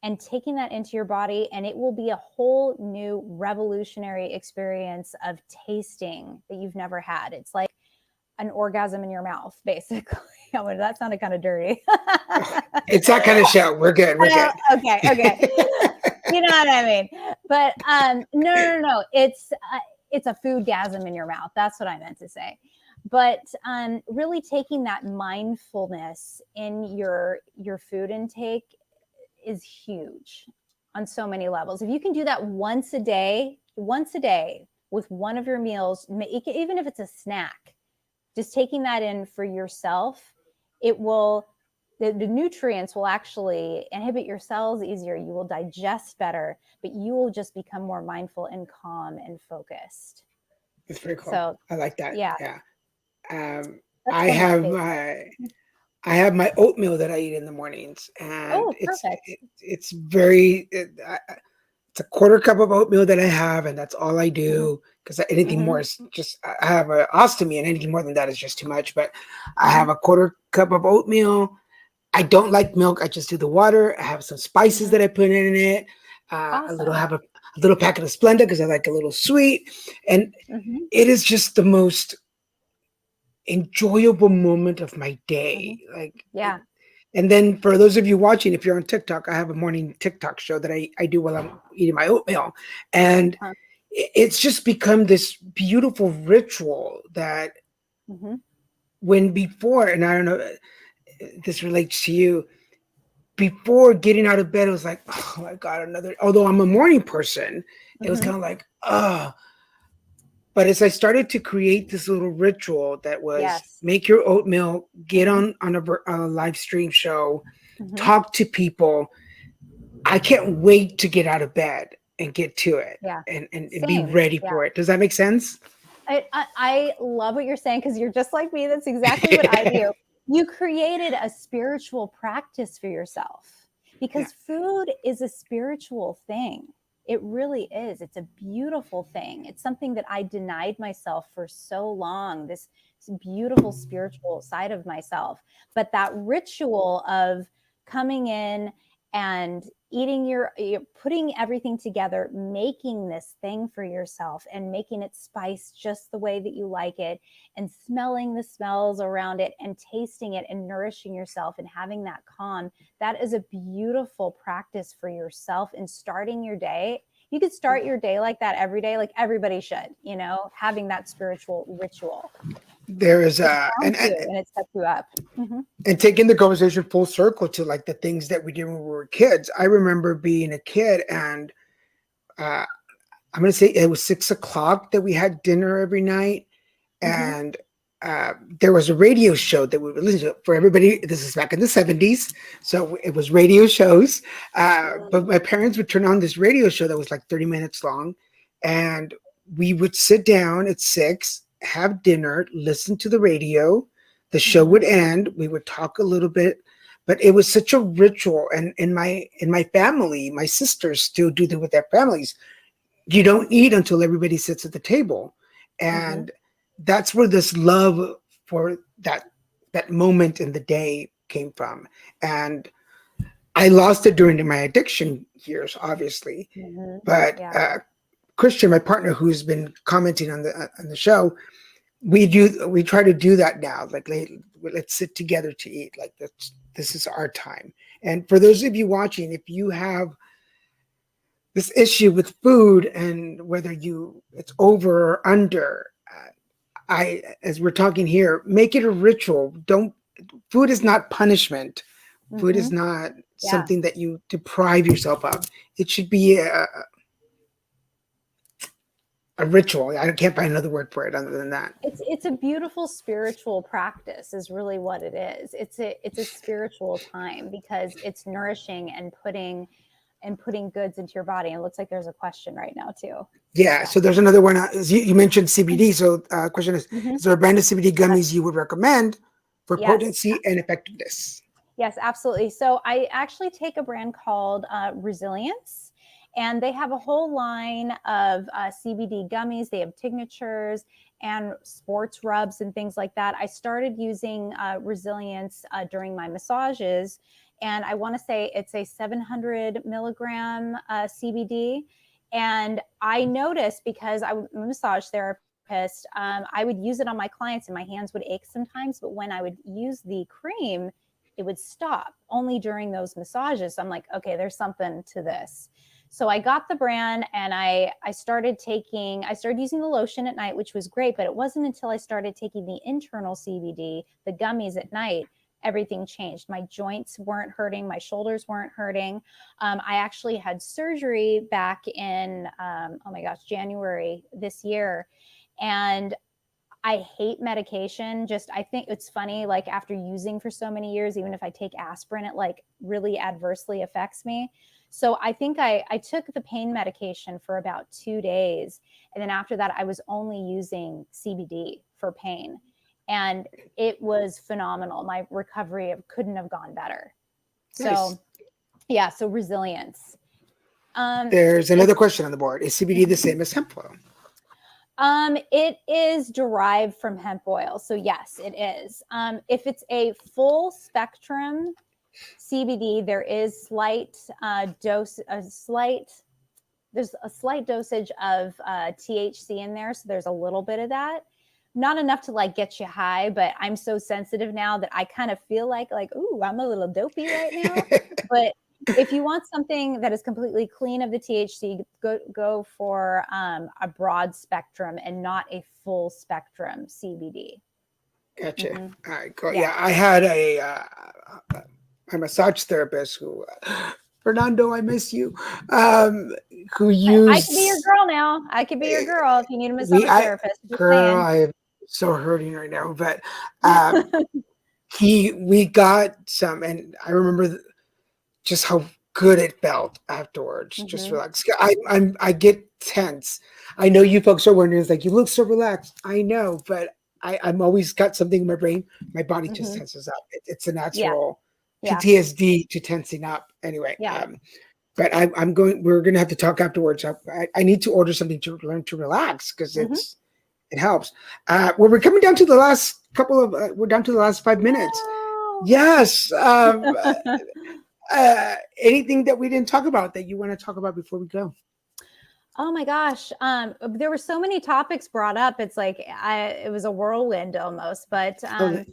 and taking that into your body. And it will be a whole new revolutionary experience of tasting that you've never had. It's like an orgasm in your mouth, basically. That sounded kind of dirty. It's that kind of show. We're good. We're good. Okay. You know what I mean? But no. It's a foodgasm in your mouth. That's what I meant to say. But really taking that mindfulness in your food intake is huge on so many levels. If you can do that once a day with one of your meals, even if it's a snack, just taking that in for yourself, the nutrients will actually inhibit your cells easier. You will digest better, but you will just become more mindful and calm and focused. It's very cool. So I like that. Yeah. I have my oatmeal that I eat in the mornings, and it's a quarter cup of oatmeal that I have, and that's all I do, because anything more is just, I have an ostomy, and anything more than that is just too much. But I have a quarter cup of oatmeal. I don't like milk. I just do the water. I have some spices that I put in it. Awesome. A little packet of Splenda because I like a little sweet, and it is just the most enjoyable moment of my day. And then for those of you watching, if you're on TikTok, I have a morning TikTok show that I do while I'm eating my oatmeal. And it's just become this beautiful ritual that when before, and I don't know, this relates to you, before getting out of bed, it was like, oh my God, although I'm a morning person, it was kind of like, oh. But as I started to create this little ritual that was make your oatmeal, get on a live stream show, talk to people, I can't wait to get out of bed and get to it and be ready for it. Does that make sense? I love what you're saying, because you're just like me. That's exactly what I do. You created a spiritual practice for yourself, because food is a spiritual thing. It really is. It's a beautiful thing. It's something that I denied myself for so long, this beautiful spiritual side of myself. But that ritual of coming in and you're putting everything together, making this thing for yourself and making it spiced just the way that you like it, and smelling the smells around it and tasting it and nourishing yourself and having that calm. That is a beautiful practice for yourself in starting your day. You could start your day like that every day, like everybody should, having that spiritual ritual. There is and it sets you up. And taking the conversation full circle to like the things that we did when we were kids. I remember being a kid, and I'm going to say it was 6:00 that we had dinner every night. And there was a radio show that we would listen to for everybody. This is back in the 70s. So it was radio shows. But my parents would turn on this radio show that was like 30 minutes long. And we would sit down at 6, have dinner, listen to the radio. The show would end. We would talk a little bit, but it was such a ritual. And in my family, my sisters still do that with their families. You don't eat until everybody sits at the table. And that's where this love for that moment in the day came from. And I lost it during my addiction years, obviously. But Christian, my partner, who's been commenting on the show, we try to do that now. Like, let's sit together to eat. Like, this is our time. And for those of you watching, if you have this issue with food and whether it's over or under, as we're talking here, make it a ritual. Food is not punishment. Food is not something that you deprive yourself of. It should be a ritual. I can't find another word for it other than that. It's a beautiful spiritual practice is really what it is. It's a spiritual time because it's nourishing and putting goods into your body. And it looks like there's a question right now too. Yeah. So there's another one. You mentioned CBD. So question is there a brand of CBD gummies you would recommend for potency and effectiveness? Yes, absolutely. So I actually take a brand called Resilience. And they have a whole line of CBD gummies. They have tinctures and sports rubs and things like that. I started using Resilience during my massages. And I want to say it's a 700 milligram CBD. And I noticed, because I'm a massage therapist, I would use it on my clients and my hands would ache sometimes. But when I would use the cream, it would stop only during those massages. So I'm like, okay, there's something to this. So I got the brand and I started using the lotion at night, which was great, but it wasn't until I started taking the internal CBD, the gummies at night, everything changed. My joints weren't hurting. My shoulders weren't hurting. I actually had surgery back in, January this year. And I hate medication. I think it's funny, like after using for so many years, even if I take aspirin, it like really adversely affects me. So I think I took the pain medication for about 2 days. And then after that, I was only using CBD for pain. And it was phenomenal. My recovery couldn't have gone better. Nice. So Resilience. There's another question on the board. Is CBD the same as hemp oil? It is derived from hemp oil. So yes, it is. If it's a full spectrum CBD, there is there's a slight dosage of THC in there. So there's a little bit of that, not enough to like get you high, but I'm so sensitive now that I kind of feel like, ooh, I'm a little dopey right now. But if you want something that is completely clean of the THC, go for a broad spectrum and not a full spectrum CBD. Gotcha. All right, cool. Yeah, I had a massage therapist who, Fernando, I miss you. Who used? I could be your girl now. I could be your girl if you need a massage therapist. Girl, I'm so hurting right now. But we got some, and I remember just how good it felt afterwards. Just relax. I get tense. I know you folks are wondering, it's like, you look so relaxed. I know, but I'm always got something in my brain. My body just tenses up. It's a natural PTSD to tensing up. Anyway, but we're going to have to talk afterwards. I need to order something to learn to relax because it helps. We're coming down to the last we're down to the last 5 minutes. Oh. Yes. Anything that we didn't talk about that you want to talk about before we go? Oh my gosh. There were so many topics brought up. It's like it was a whirlwind almost. But Okay.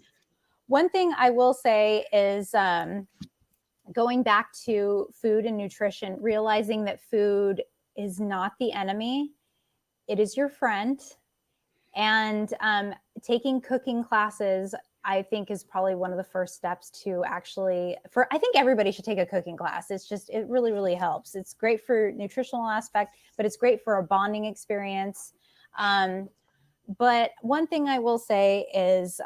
one thing I will say is going back to food and nutrition, realizing that food is not the enemy, it is your friend. And taking cooking classes, I think, is probably one of the first steps to actually, I think everybody should take a cooking class. It's just, it really, really helps. It's great for nutritional aspect, but it's great for a bonding experience. But one thing I will say is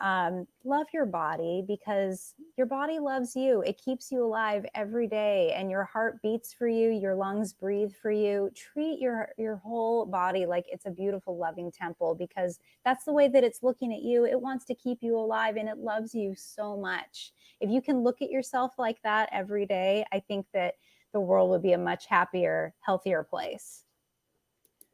love your body, because your body loves you. It keeps you alive every day, and your heart beats for you. Your lungs breathe for you. Treat your whole body like it's a beautiful, loving temple, because that's the way that it's looking at you. It wants to keep you alive, and it loves you so much. If you can look at yourself like that every day, I think that the world would be a much happier, healthier place.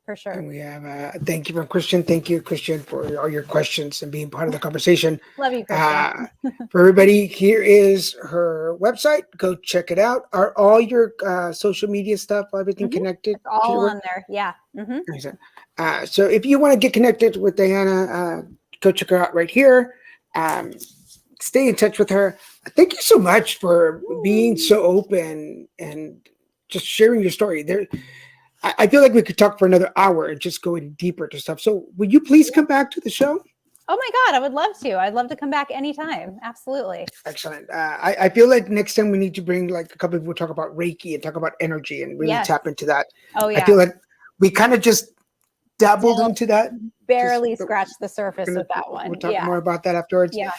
For sure. And we have thank you from Christian. Thank you, Christian, for all your questions and being part of the conversation. Love you, Christian. For everybody, here is her website. Go check it out. Are all your social media stuff, everything connected? It's all on there. Yeah. Mm-hmm. So if you want to get connected with Dianna, go check her out right here. Stay in touch with her. Thank you so much for being so open and just sharing your story. I feel like we could talk for another hour and just go in deeper to stuff. So will you please come back to the show? Oh my God, I would love to. I'd love to come back anytime. Absolutely. Excellent. I feel like next time we need to bring like a couple of people talk about Reiki and talk about energy and really tap into that. Oh yeah. I feel like we kind of just dabbled into that. Barely scratched the surface with that one. We'll talk more about that afterwards. Yeah.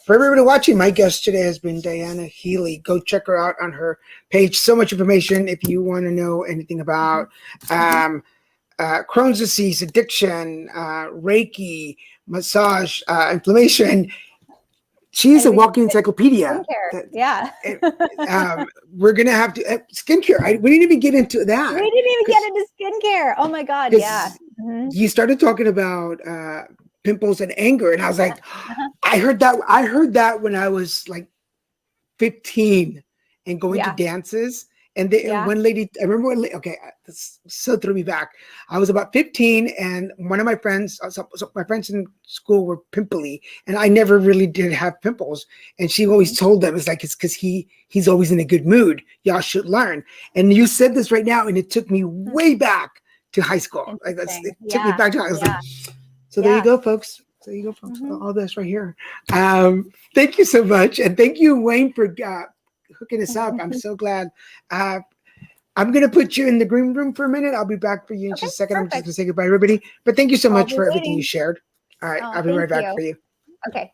For everybody watching, my guest today has been Dianna Healy. Go check her out on her page. So much information if you want to know anything about Crohn's disease, addiction, Reiki, massage, inflammation. She's a walking encyclopedia. Skincare. We're going to have to skincare. We didn't even get into that. We didn't even get into skincare. Oh my God. Yeah. Mm-hmm. You started talking about pimples and anger. And I was like, I heard that when I was like 15 and going to dances. And one lady, I remember this so threw me back. I was about 15 and one of my friends, my friends in school were pimply and I never really did have pimples. And she always told them, it's because he's always in a good mood. Y'all should learn. And you said this right now and it took me way back to high school. Like it took me back to high school. So there you go, folks. There you go, folks. All this right here. Thank you so much. And thank you, Wayne, for hooking us up. I'm so glad. I'm going to put you in the green room for a minute. I'll be back for you in just a second. I'm just going to say goodbye, everybody. But thank you so much for everything you shared. All right. I'll be right back for you. Okay.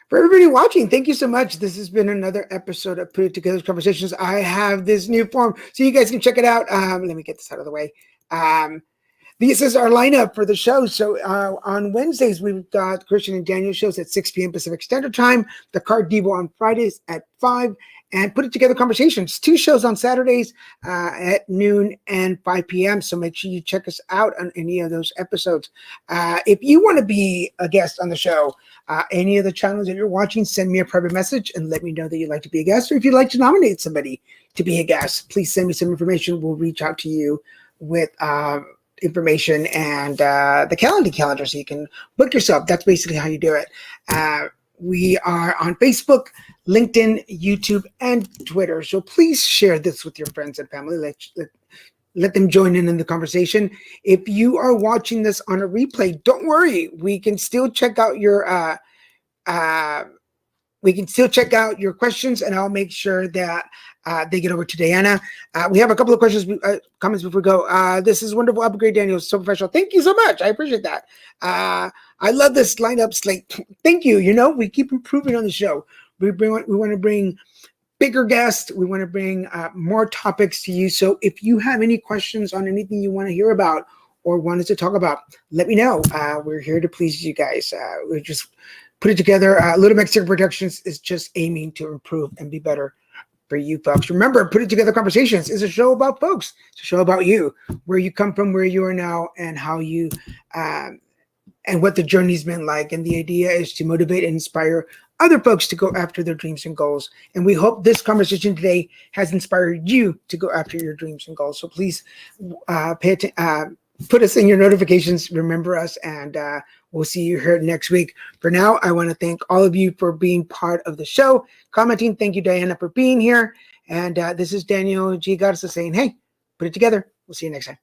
For everybody watching, thank you so much. This has been another episode of Put It Together Conversations. I have this new form so you guys can check it out. Let me get this out of the way. This is our lineup for the show. So on Wednesdays, we've got Christian and Daniel shows at 6 p.m. Pacific Standard Time. The Card Devo on Fridays at 5. And Put It Together Conversations. 2 shows on Saturdays at noon and 5 p.m. So make sure you check us out on any of those episodes. If you want to be a guest on the show, any of the channels that you're watching, send me a private message and let me know that you'd like to be a guest. Or if you'd like to nominate somebody to be a guest, please send me some information. We'll reach out to you with information and the calendar so you can book yourself. That's basically how you do it. We are on Facebook, LinkedIn, YouTube, and Twitter. So please share this with your friends and family. Let them join in the conversation. If you are watching this on a replay, don't worry. We can still check out your questions, and I'll make sure that they get over to Dianna. We have a couple of questions, comments before we go. This is wonderful upgrade, Daniel. So professional. Thank you so much. I appreciate that. I love this lineup slate. Thank you. You know, we keep improving on the show. We want to bring bigger guests. We want to bring more topics to you. So if you have any questions on anything you want to hear about or wanted to talk about, let me know. We're here to please you guys. We just put it together. Little Mexican Productions is just aiming to improve and be better for you folks. Remember, Put It Together Conversations is a show about folks. It's a show about you, where you come from, where you are now, and how you and what the journey's been like. And the idea is to motivate and inspire other folks to go after their dreams and goals. And we hope this conversation today has inspired you to go after your dreams and goals. So please put us in your notifications, remember us, and we'll see you here next week. For now, I want to thank all of you for being part of the show, commenting. Thank you, Dianna, for being here. And this is Daniel G. Garza saying, hey, put it together. We'll see you next time.